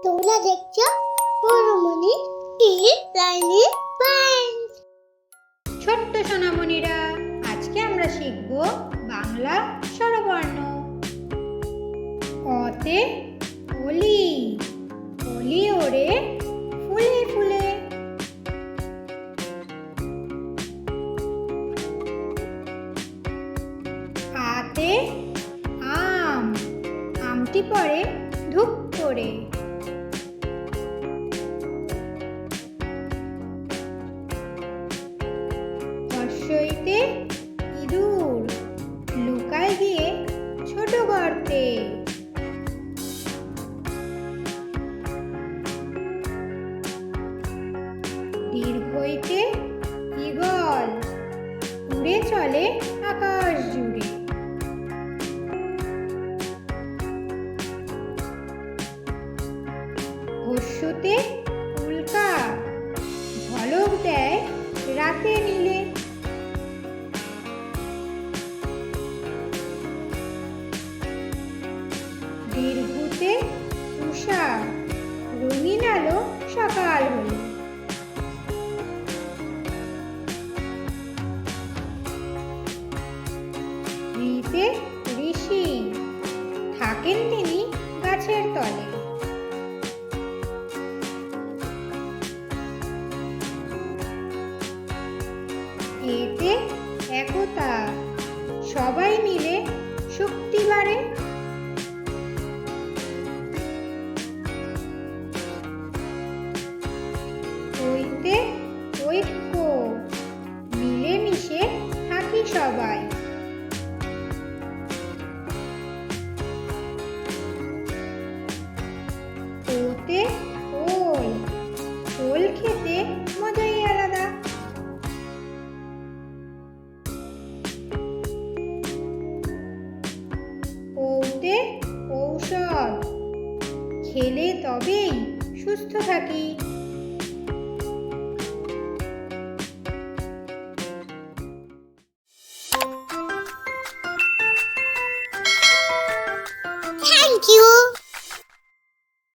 তোমরা দেখছো পৌরমণি লাইনি পয়েন্ট। ছোট্ট সোনামণিরা, আজকে আমরা শিখব বাংলা স্বরবর্ণ। অতে অলি, অলি ওড়ে ফুলে ফুলে। আতে আম, আমটি পড়ে ধুপ করে। হর্ষইতে ইঁদুর, লুকায় গিয়ে ছোট গর্তে। দীর্ঘইতে ঈগল, উড়ে চলে আকাশ জুড়ে। হর্ষতে উল্কা, ঝলক দেয় রাতে নীলে। দীর্ঘতে উষা, রঙিন আলো সকাল হলে। ঋতে ঋষি, থাকেন তিনি গাছের তলে। এতে একতা, সবাই মিলে শক্তি বাড়ে। ঐতে ঐক্য, মিলেমিশে থাকি সবাই। ওতে ওল, ওল খেতে মজাই আলাদা। ঔতে ঔষধ, খেলে তবেই সুস্থ থাকি।